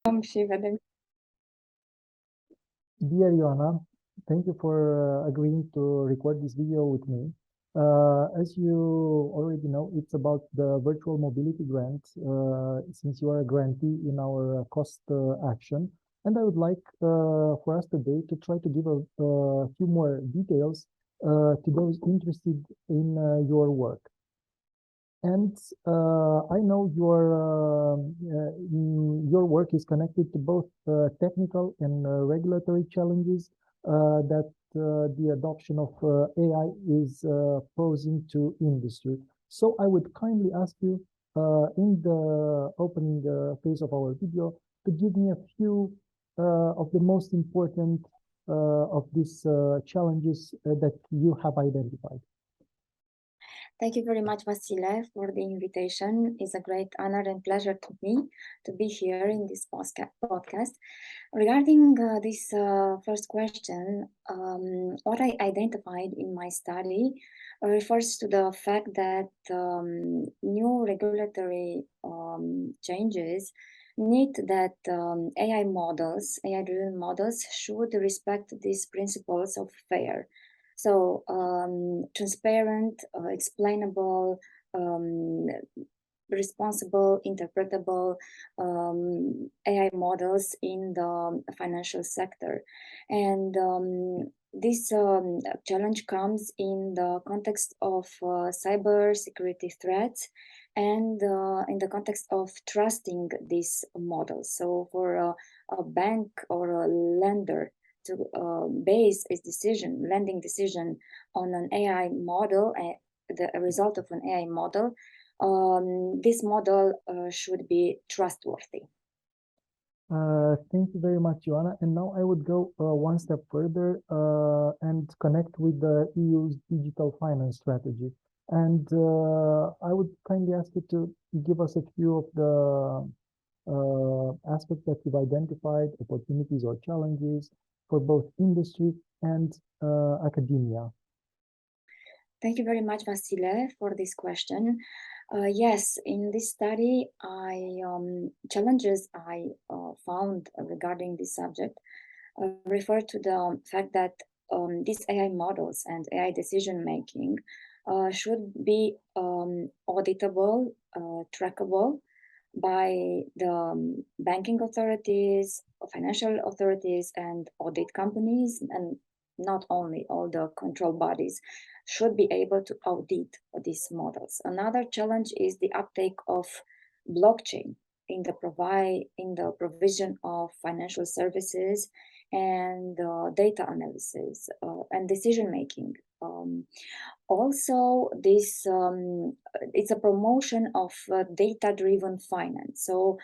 Și vedem. Dear Ioana, thank you for agreeing to record this video with me. As you already know, it's about the virtual mobility grant, since you are a grantee in our cost action. And I would like for us today to try to give a few more details to those interested in your work. And I know your work is connected to both technical and regulatory challenges that the adoption of AI is posing to industry. So I would kindly ask you in the opening phase of our video to give me a few of the most important of these challenges that you have identified. Thank you very much, Vasile, for the invitation. It's a great honor and pleasure to me to be here in this podcast. Regarding this first question, what I identified in my study refers to the fact that new regulatory changes need that AI-driven models should respect these principles of fair. So transparent, explainable, responsible, interpretable AI models in the financial sector. And this challenge comes in the context of cyber security threats and in the context of trusting these models. So for a bank or a lender to base its lending decision on an AI model, the result of an AI model, this model should be trustworthy. Thank you very much, Ioana. And now I would go one step further and connect with the EU's digital finance strategy. And I would kindly ask you to give us a few of the aspects that you've identified, opportunities or challenges for both industry and academia. Thank you very much, Vasile, for this question. Yes, in this study, challenges I found regarding this subject refer to the fact that these AI models and AI decision making should be auditable, trackable by the banking authorities, financial authorities, and audit companies, and not only all the control bodies should be able to audit these models. Another challenge is the uptake of blockchain in the provision of financial services and data analysis and decision making. Also, this it's a promotion of data-driven finance. So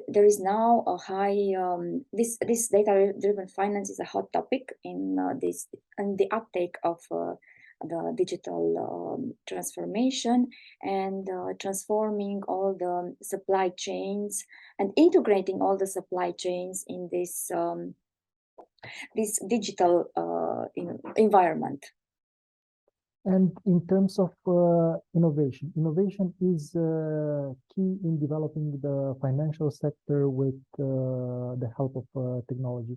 there is now a high this data-driven finance is a hot topic in the uptake of the digital transformation and transforming all the supply chains and integrating all the supply chains in this digital environment. And in terms of innovation, innovation is key in developing the financial sector with the help of technology.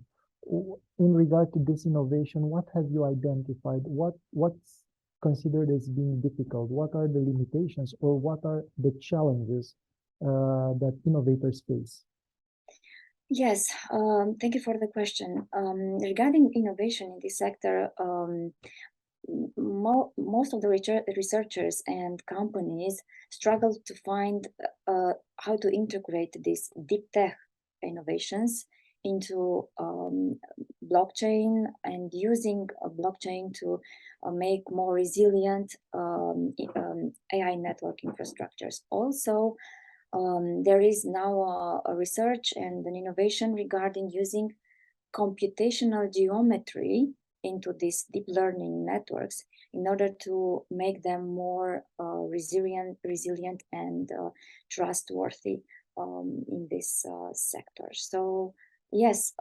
In regard to this innovation, what have you identified? What's considered as being difficult? What are the limitations or what are the challenges that innovators face? Yes, thank you for the question. Regarding innovation in this sector, most of the researchers and companies struggle to find how to integrate these deep tech innovations into blockchain and using blockchain to make more resilient AI network infrastructures. Also, there is now a research and an innovation regarding using computational geometry into these deep learning networks in order to make them more resilient and trustworthy in this sector. So yes,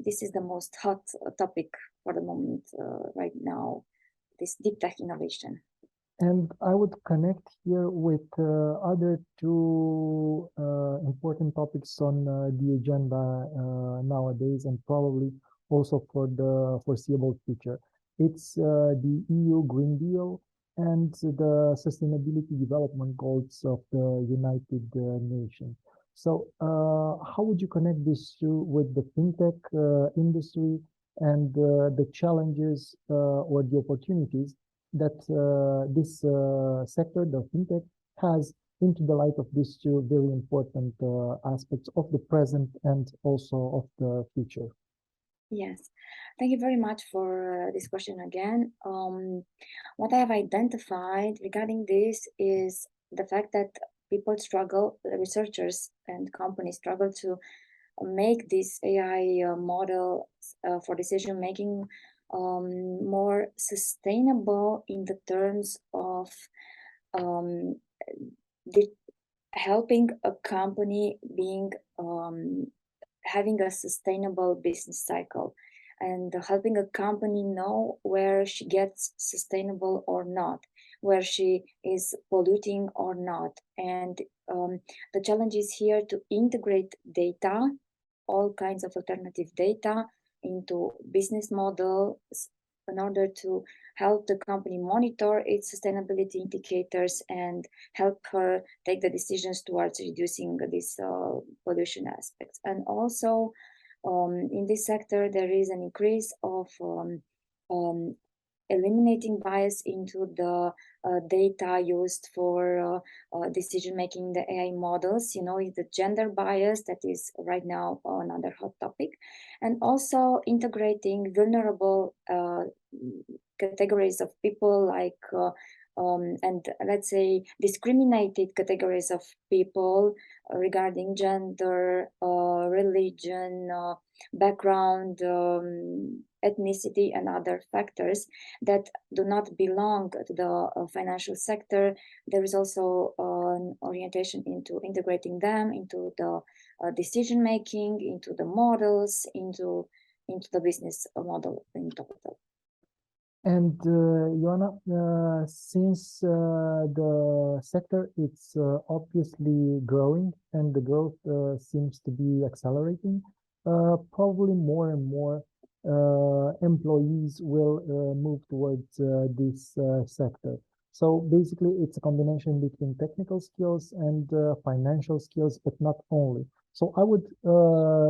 this is the most hot topic for the moment right now, this deep tech innovation. And I would connect here with other two important topics on the agenda nowadays, and probably also for the foreseeable future. It's the EU Green Deal and the Sustainability Development Goals of the United Nations. So, how would you connect these two with the fintech industry and the challenges or the opportunities that this sector, the fintech, has into the light of these two very important aspects of the present and also of the future? Yes, thank you very much for this question again. What I have identified regarding this is the fact that people struggle, researchers and companies struggle to make this AI model for decision making more sustainable in the terms of um, the, helping a company being having a sustainable business cycle and helping a company know where she gets sustainable or not, where she is polluting or not. And the challenge is here to integrate data, all kinds of alternative data, into business models in order to help the company monitor its sustainability indicators and help her take the decisions towards reducing these pollution aspects. And also, in this sector, there is an increase of um, eliminating bias into the data used for decision making the AI models. You know, the gender bias that is right now another hot topic, and also integrating vulnerable categories of people like and let's say discriminated categories of people regarding gender, religion, background, ethnicity, and other factors that do not belong to the financial sector. There is also an orientation into integrating them into the decision making, into the models, into the business model in total. And Ioana, since the sector it's obviously growing and the growth seems to be accelerating, probably more and more employees will move towards this sector. So basically, it's a combination between technical skills and financial skills, but not only. So I would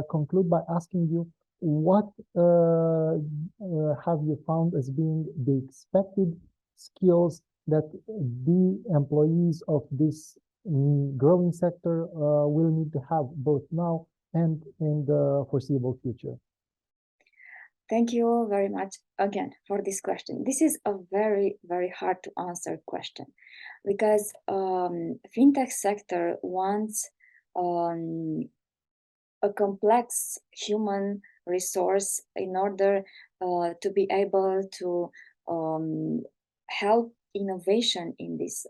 conclude by asking you, what have you found as being the expected skills that the employees of this growing sector will need to have both now and in the foreseeable future? Thank you very much again for this question. This is a very, very hard to answer question because fintech sector wants a complex human resource in order to be able to help innovation in this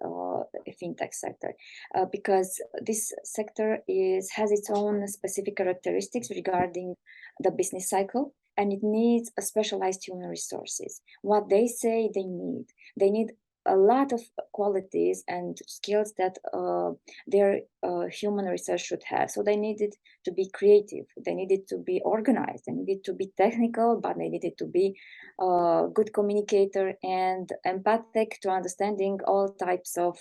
fintech sector because this sector has its own specific characteristics regarding the business cycle, and it needs a specialized human resources. What they say they need a lot of qualities and skills that their human research should have. So they needed to be creative, they needed to be organized, they needed to be technical, but they needed to be a good communicator and empathic to understanding all types of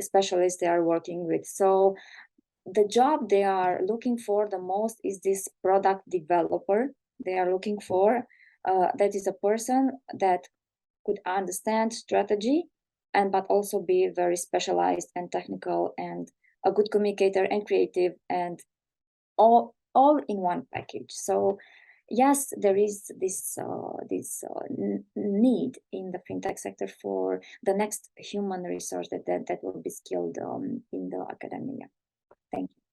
specialists they are working with. So the job they are looking for the most is this product developer. They are looking for that is a person that could understand strategy and but also be very specialized and technical and a good communicator and creative and all in one package. So yes, there is this need in the fintech sector for the next human resource that will be skilled in the academia. Thank you.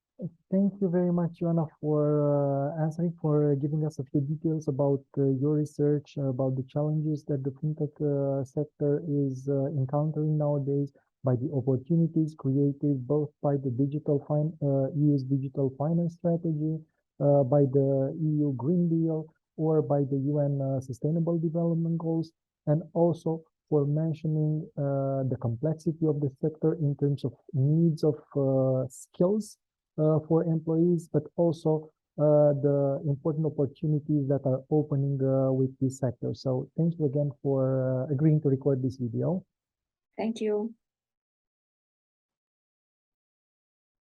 Thank you very much, Joanna, for answering, for giving us a few details about your research, about the challenges that the fintech sector is encountering nowadays, by the opportunities created both by the EU's digital finance strategy, by the EU Green Deal, or by the UN Sustainable Development Goals, and also for mentioning the complexity of the sector in terms of needs of skills for employees, but also the important opportunities that are opening with this sector. So thank you again for agreeing to record this video. Thank you.